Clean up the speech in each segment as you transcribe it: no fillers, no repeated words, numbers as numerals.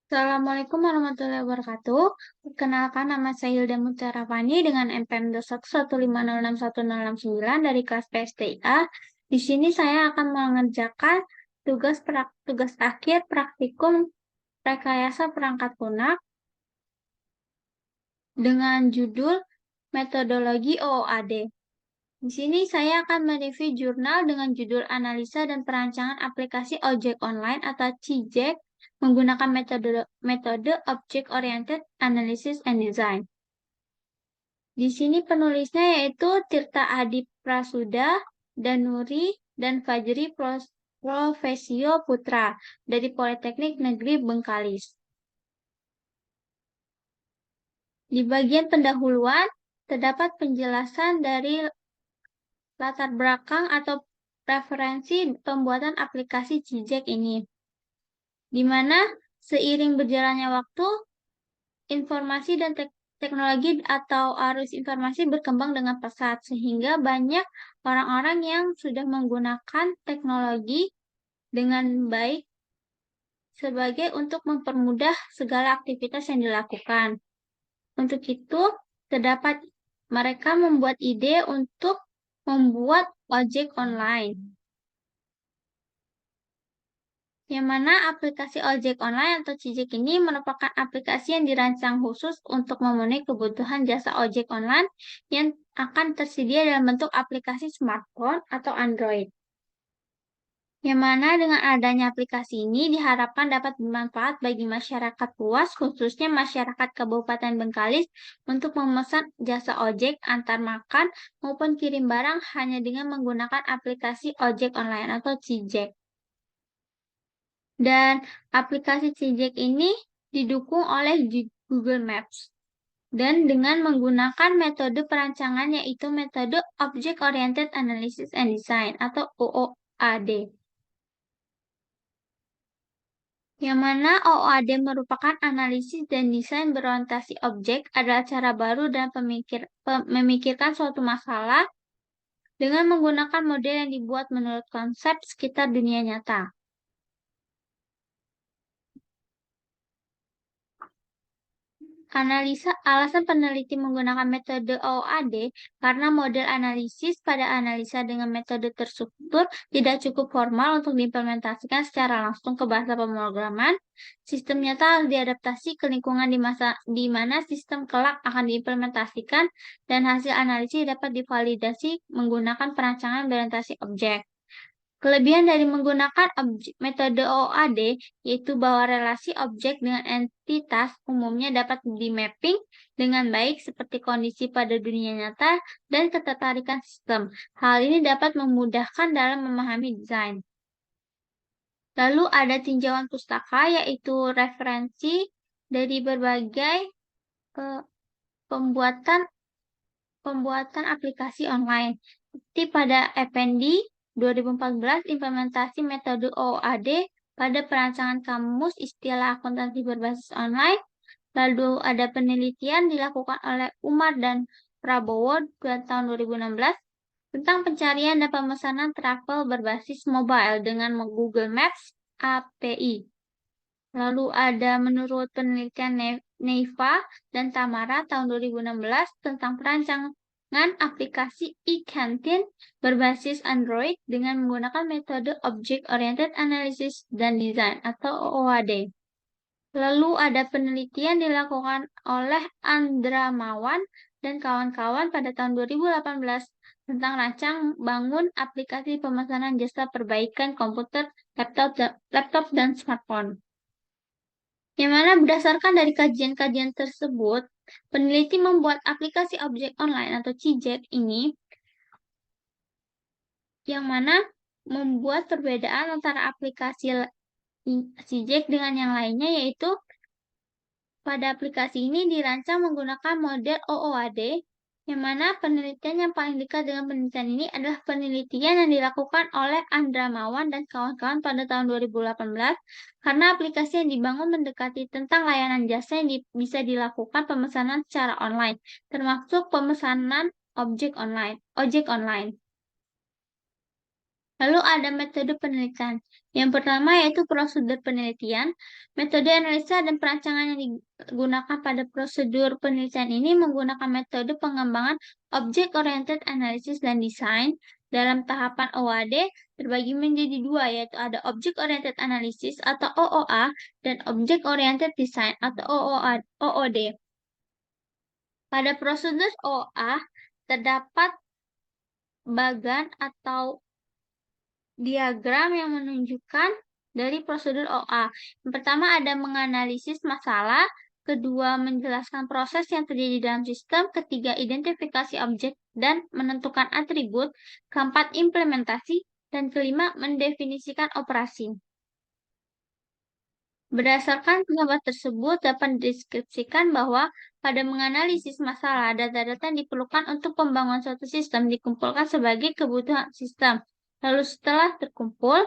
Assalamualaikum warahmatullahi wabarakatuh. Perkenalkan, nama saya Hilda Mutarafani dengan NPM 211506169 dari kelas PSTIA. Di sini saya akan mengerjakan tugas akhir praktikum rekayasa perangkat lunak dengan judul Metodologi OOAD. Di sini saya akan mereview jurnal dengan judul Analisa dan Perancangan Aplikasi Ojek Online atau CJEK menggunakan metode Object Oriented Analysis and Design. Di sini penulisnya yaitu Tirta Adi Prasuda, Danuri, dan Fajri Profesio Putra dari Politeknik Negeri Bengkalis. Di bagian pendahuluan terdapat penjelasan dari latar belakang atau referensi pembuatan aplikasi CJEK ini, di mana seiring berjalannya waktu, informasi dan teknologi atau arus informasi berkembang dengan pesat, sehingga banyak orang-orang yang sudah menggunakan teknologi dengan baik sebagai untuk mempermudah segala aktivitas yang dilakukan. Untuk itu, terdapat mereka membuat ide untuk membuat ojek online, yang mana aplikasi ojek online atau CJEK ini merupakan aplikasi yang dirancang khusus untuk memenuhi kebutuhan jasa ojek online yang akan tersedia dalam bentuk aplikasi smartphone atau Android. Yang mana dengan adanya aplikasi ini diharapkan dapat bermanfaat bagi masyarakat luas, khususnya masyarakat Kabupaten Bengkalis, untuk memesan jasa ojek antar makan maupun kirim barang hanya dengan menggunakan aplikasi ojek online atau CJEK. Dan aplikasi CJEK ini didukung oleh Google Maps. Dan dengan menggunakan metode perancangan yaitu metode Object Oriented Analysis and Design atau OOAD. Yang mana OOAD merupakan analisis dan desain berorientasi objek adalah cara baru dan memikirkan suatu masalah dengan menggunakan model yang dibuat menurut konsep sekitar dunia nyata. Alasan peneliti menggunakan metode OOAD karena model analisis pada analisa dengan metode terstruktur tidak cukup formal untuk diimplementasikan secara langsung ke bahasa pemrograman. Sistem nyata harus diadaptasi ke lingkungan di mana sistem kelak akan diimplementasikan, dan hasil analisis dapat divalidasi menggunakan perancangan berorientasi objek. Kelebihan dari menggunakan metode OOAD yaitu bahwa relasi objek dengan entitas umumnya dapat di-mapping dengan baik seperti kondisi pada dunia nyata dan ketertarikan sistem. Hal ini dapat memudahkan dalam memahami desain. Lalu ada tinjauan pustaka yaitu referensi dari berbagai pembuatan aplikasi online. Seperti pada Effendi 2014 implementasi metode OOAD pada perancangan kamus istilah akuntansi berbasis online. Lalu ada penelitian dilakukan oleh Umar dan Prabowo pada tahun 2016 tentang pencarian dan pemesanan travel berbasis mobile dengan Google Maps API. Lalu ada menurut penelitian Neiva dan Tamara tahun 2016 tentang perancangan aplikasi e-canteen berbasis Android dengan menggunakan metode Object Oriented Analysis dan Design atau OOAD. Lalu ada penelitian dilakukan oleh Andra Mawan dan kawan-kawan pada tahun 2018 tentang rancang bangun aplikasi pemesanan jasa perbaikan komputer, laptop dan smartphone. Yang mana berdasarkan dari kajian-kajian tersebut, peneliti membuat aplikasi objek online atau CJEK ini yang mana membuat perbedaan antara aplikasi CJEK dengan yang lainnya, yaitu pada aplikasi ini dirancang menggunakan model OOAD, yang mana penelitian yang paling dekat dengan penelitian ini adalah penelitian yang dilakukan oleh Andra Mawan dan kawan-kawan pada tahun 2018, karena aplikasi yang dibangun mendekati tentang layanan jasa yang bisa dilakukan pemesanan secara online, termasuk pemesanan ojek online. Lalu ada metode penelitian. Yang pertama yaitu prosedur penelitian. Metode analisa dan perancangan yang digunakan pada prosedur penelitian ini menggunakan metode pengembangan Object-Oriented Analysis dan Design. Dalam tahapan OOAD terbagi menjadi dua, yaitu ada Object-Oriented Analysis atau OOA dan Object-Oriented Design atau OOD. Pada prosedur OOA terdapat bagan atau diagram yang menunjukkan dari prosedur OA. Yang pertama ada menganalisis masalah, kedua menjelaskan proses yang terjadi dalam sistem, ketiga identifikasi objek dan menentukan atribut, keempat implementasi, dan kelima mendefinisikan operasi. Berdasarkan pendapat tersebut dapat dideskripsikan bahwa pada menganalisis masalah, data-data yang diperlukan untuk pembangunan suatu sistem dikumpulkan sebagai kebutuhan sistem. Lalu setelah terkumpul,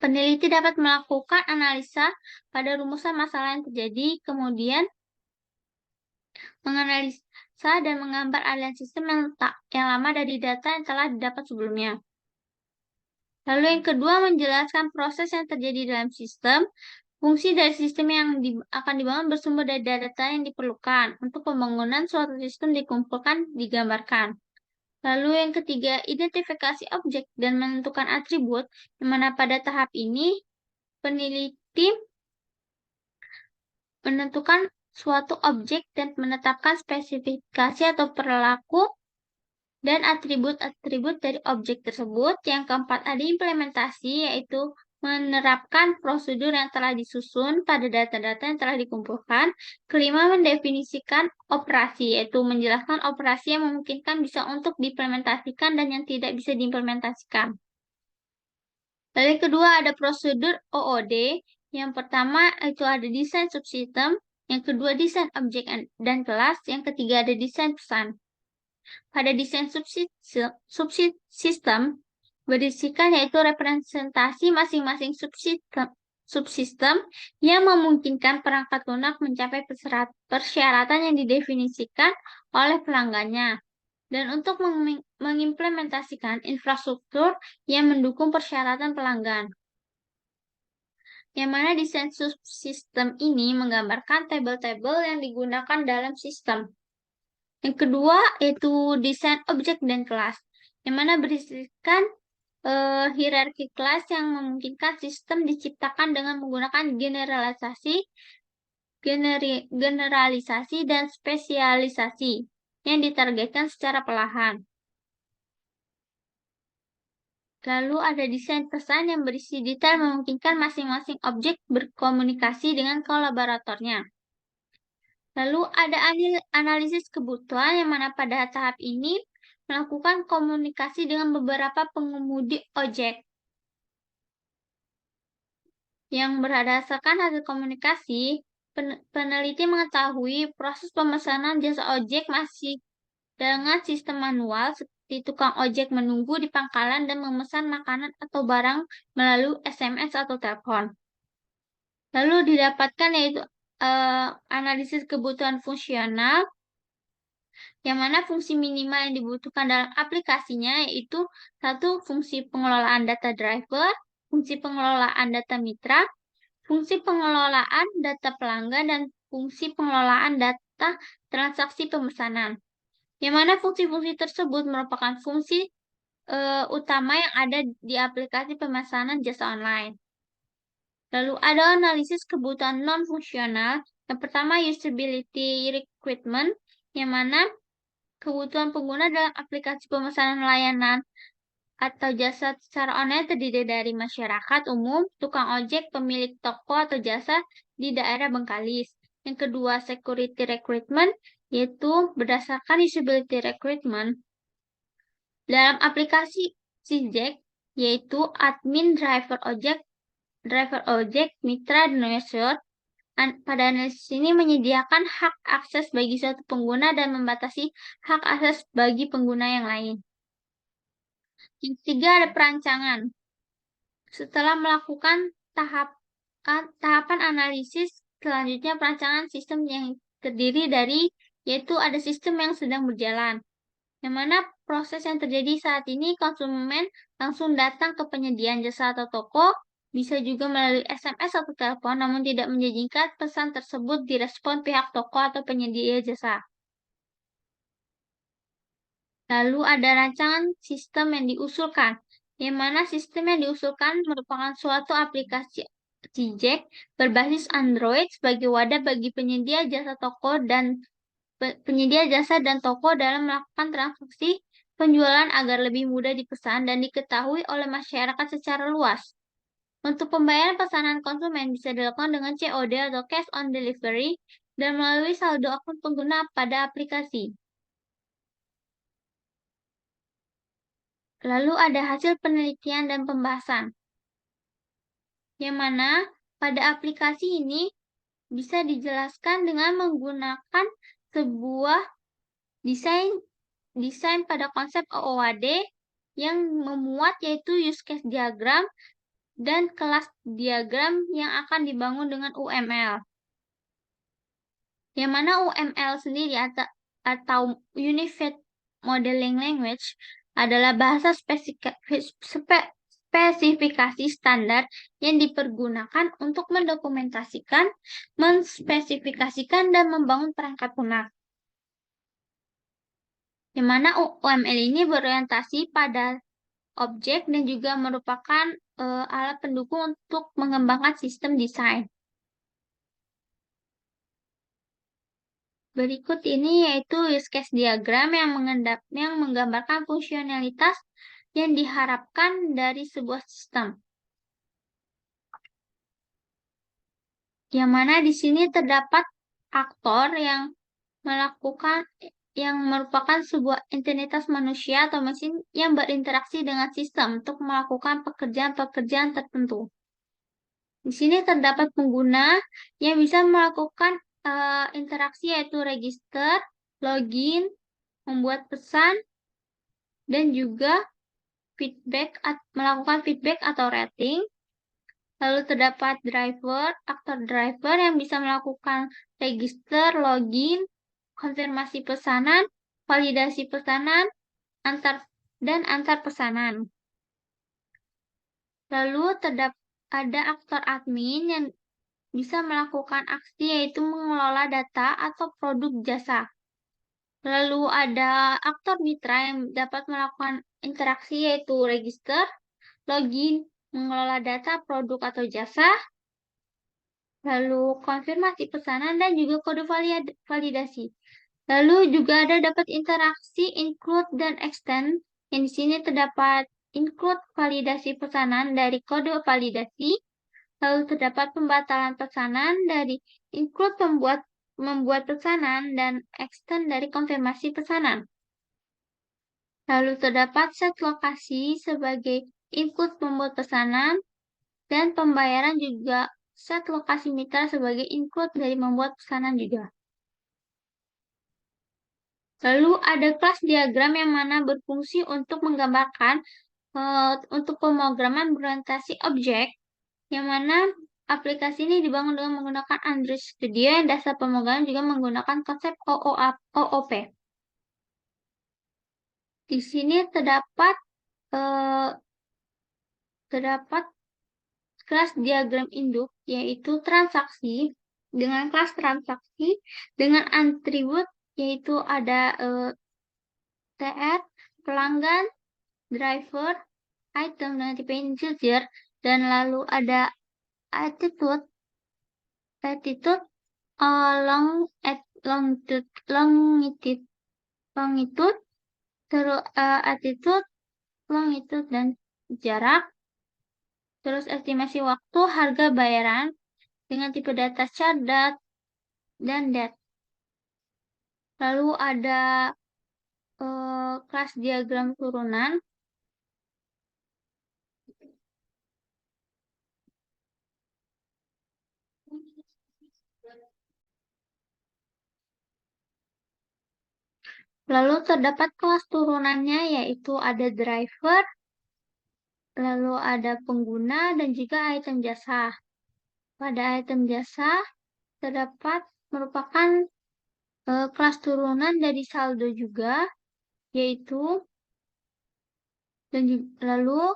peneliti dapat melakukan analisa pada rumusan masalah yang terjadi, kemudian menganalisa dan menggambar aliran sistem yang lama dari data yang telah didapat sebelumnya. Lalu yang kedua, menjelaskan proses yang terjadi dalam sistem. Fungsi dari sistem yang akan dibangun bersumber dari data yang diperlukan. Untuk pembangunan suatu sistem dikumpulkan, digambarkan. Lalu yang ketiga, identifikasi objek dan menentukan atribut, di mana pada tahap ini peneliti menentukan suatu objek dan menetapkan spesifikasi atau perilaku dan atribut-atribut dari objek tersebut. Yang keempat, ada implementasi, yaitu menerapkan prosedur yang telah disusun pada data-data yang telah dikumpulkan. Kelima, mendefinisikan operasi, yaitu menjelaskan operasi yang memungkinkan bisa untuk diimplementasikan dan yang tidak bisa diimplementasikan. Lalu yang kedua ada prosedur OOD. Yang pertama itu ada desain subsistem, yang kedua desain objek dan kelas, yang ketiga ada desain pesan. Pada desain subsistem berisikan yaitu representasi masing-masing subsistem yang memungkinkan perangkat lunak mencapai persyaratan yang didefinisikan oleh pelanggannya, dan untuk mengimplementasikan infrastruktur yang mendukung persyaratan pelanggan. Yang mana desain subsistem ini menggambarkan tabel-tabel yang digunakan dalam sistem. Yang kedua yaitu desain objek dan kelas, yang mana berisikan hierarki kelas yang memungkinkan sistem diciptakan dengan menggunakan generalisasi dan spesialisasi yang ditargetkan secara perlahan. Lalu ada desain pesan yang berisi detail memungkinkan masing-masing objek berkomunikasi dengan kolaboratornya. Lalu ada analisis kebutuhan yang mana pada tahap ini melakukan komunikasi dengan beberapa pengemudi ojek. Yang berdasarkan hasil komunikasi, peneliti mengetahui proses pemesanan jasa ojek masih dengan sistem manual seperti tukang ojek menunggu di pangkalan dan memesan makanan atau barang melalui SMS atau telepon. Lalu didapatkan yaitu analisis kebutuhan fungsional, yang mana fungsi minimal yang dibutuhkan dalam aplikasinya yaitu satu, fungsi pengelolaan data driver, fungsi pengelolaan data mitra, fungsi pengelolaan data pelanggan, dan fungsi pengelolaan data transaksi pemesanan. Yang mana fungsi-fungsi tersebut merupakan fungsi utama yang ada di aplikasi pemesanan jasa online. Lalu ada analisis kebutuhan non-fungsional. Yang pertama, usability requirement, yang mana kebutuhan pengguna dalam aplikasi pemesanan layanan atau jasa secara online terdiri dari masyarakat umum, tukang ojek, pemilik toko atau jasa di daerah Bengkalis. Yang kedua, security recruitment, yaitu berdasarkan usability recruitment dalam aplikasi Gojek, yaitu admin, driver ojek, mitra, dan user. Pada analisis ini menyediakan hak akses bagi suatu pengguna dan membatasi hak akses bagi pengguna yang lain. Yang ketiga ada perancangan. Setelah melakukan tahapan analisis, selanjutnya perancangan sistem yang terdiri dari, yaitu ada sistem yang sedang berjalan, yang mana proses yang terjadi saat ini, konsumen langsung datang ke penyediaan jasa atau toko, bisa juga melalui SMS atau telepon, namun tidak menjanjikan pesan tersebut direspon pihak toko atau penyedia jasa. Lalu ada rancangan sistem yang diusulkan, yang mana sistem yang diusulkan merupakan suatu aplikasi Gojek berbasis Android sebagai wadah bagi penyedia jasa toko dalam melakukan transaksi penjualan agar lebih mudah dipesan dan diketahui oleh masyarakat secara luas. Untuk pembayaran pesanan konsumen bisa dilakukan dengan COD atau cash on delivery dan melalui saldo akun pengguna pada aplikasi. Lalu ada hasil penelitian dan pembahasan, yang mana pada aplikasi ini bisa dijelaskan dengan menggunakan sebuah desain pada konsep OOAD yang memuat yaitu use case diagram dan kelas diagram yang akan dibangun dengan UML. Yang mana UML sendiri atau Unified Modeling Language adalah bahasa spesifikasi standar yang dipergunakan untuk mendokumentasikan, menspesifikasikan, dan membangun perangkat lunak. Yang mana UML ini berorientasi pada objek dan juga merupakan alat pendukung untuk mengembangkan sistem desain. Berikut ini yaitu use case diagram yang menggambarkan fungsionalitas yang diharapkan dari sebuah sistem. Yang mana di sini terdapat aktor yang merupakan sebuah entitas manusia atau mesin yang berinteraksi dengan sistem untuk melakukan pekerjaan-pekerjaan tertentu. Di sini terdapat pengguna yang bisa melakukan interaksi yaitu register, login, membuat pesan, dan juga melakukan feedback atau rating. Lalu terdapat aktor driver yang bisa melakukan register, login, konfirmasi pesanan, validasi pesanan, antar pesanan. Lalu ada aktor admin yang bisa melakukan aksi yaitu mengelola data atau produk jasa. Lalu ada aktor mitra yang dapat melakukan interaksi yaitu register, login, mengelola data produk atau jasa, lalu konfirmasi pesanan dan juga kode validasi. Lalu juga dapat interaksi include dan extend, yang di sini terdapat include validasi pesanan dari kode validasi, lalu terdapat pembatalan pesanan dari include membuat pesanan dan extend dari konfirmasi pesanan. Lalu terdapat set lokasi sebagai input membuat pesanan dan pembayaran juga set lokasi mitra sebagai input dari membuat pesanan juga. Lalu ada kelas diagram yang mana berfungsi untuk menggambarkan untuk pemrograman berorientasi objek, yang mana aplikasi ini dibangun dengan menggunakan Android Studio yang dasar pemrograman juga menggunakan konsep OOP. Di sini terdapat kelas diagram induk, yaitu transaksi, dengan kelas transaksi, dengan atribut, yaitu ada TR, pelanggan, driver, item dengan tipe integer, dan lalu ada attitude, longitude, terus attitude, longitude, dan jarak. Terus estimasi waktu, harga bayaran dengan tipe data chart, dan date. Lalu ada kelas diagram turunan. Lalu terdapat kelas turunannya yaitu ada driver, lalu ada pengguna, dan juga item jasa. Pada item jasa terdapat merupakan kelas turunan dari saldo juga, yaitu Dan lalu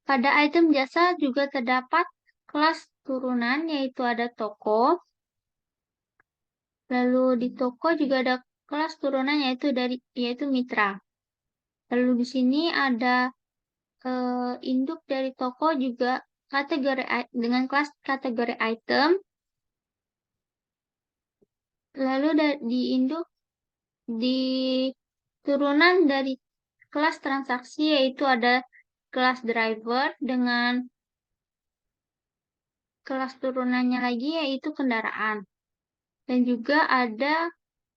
pada item jasa juga terdapat kelas turunan, yaitu ada toko. Lalu di toko juga ada kelas turunan, yaitu mitra. Lalu di sini ada induk dari toko juga dengan kelas kategori item. Lalu di induk di turunan dari kelas transaksi, yaitu ada kelas driver dengan kelas turunannya lagi, yaitu kendaraan. Dan juga ada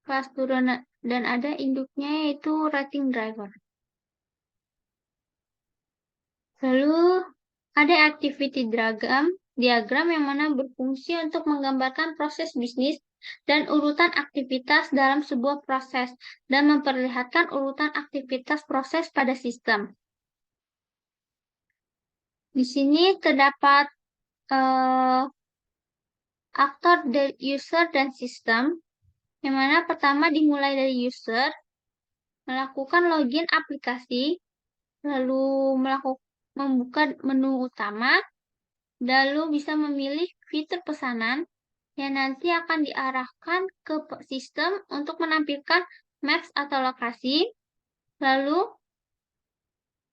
kelas turunan dan ada induknya, yaitu rating driver. Lalu ada activity diagram yang mana berfungsi untuk menggambarkan proses bisnis dan urutan aktivitas dalam sebuah proses dan memperlihatkan urutan aktivitas proses pada sistem. Di sini terdapat aktor dari user dan sistem, yang mana pertama dimulai dari user, melakukan login aplikasi, lalu membuka menu utama, lalu bisa memilih fitur pesanan yang nanti akan diarahkan ke sistem untuk menampilkan maps atau lokasi. Lalu,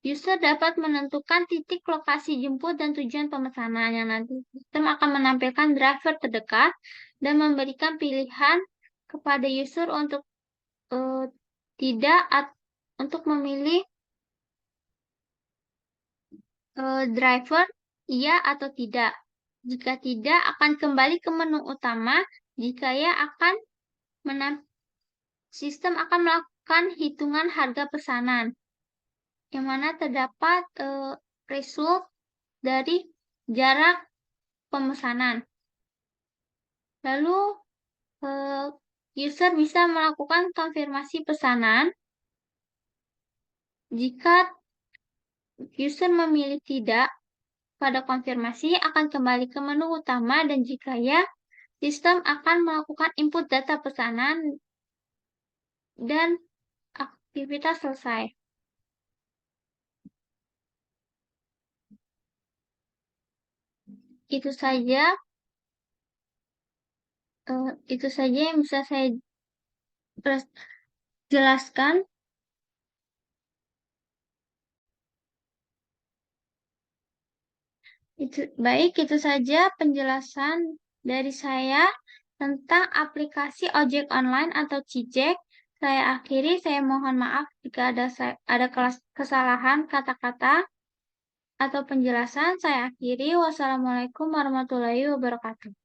user dapat menentukan titik lokasi jemput dan tujuan pemesanan yang nanti sistem akan menampilkan driver terdekat dan memberikan pilihan kepada user untuk untuk memilih driver iya atau tidak. Jika tidak, akan kembali ke menu utama. Jika ya, sistem akan melakukan hitungan harga pesanan, yang mana terdapat result dari jarak pemesanan. Lalu, user bisa melakukan konfirmasi pesanan. Jika user memilih tidak pada konfirmasi, akan kembali ke menu utama, dan jika ya, sistem akan melakukan input data pesanan dan aktivitas selesai. Itu saja yang bisa saya jelaskan. Itu saja penjelasan dari saya tentang aplikasi ojek online atau Gojek. Saya akhiri, saya mohon maaf jika ada kesalahan kata-kata atau penjelasan. Saya akhiri. Wassalamualaikum warahmatullahi wabarakatuh.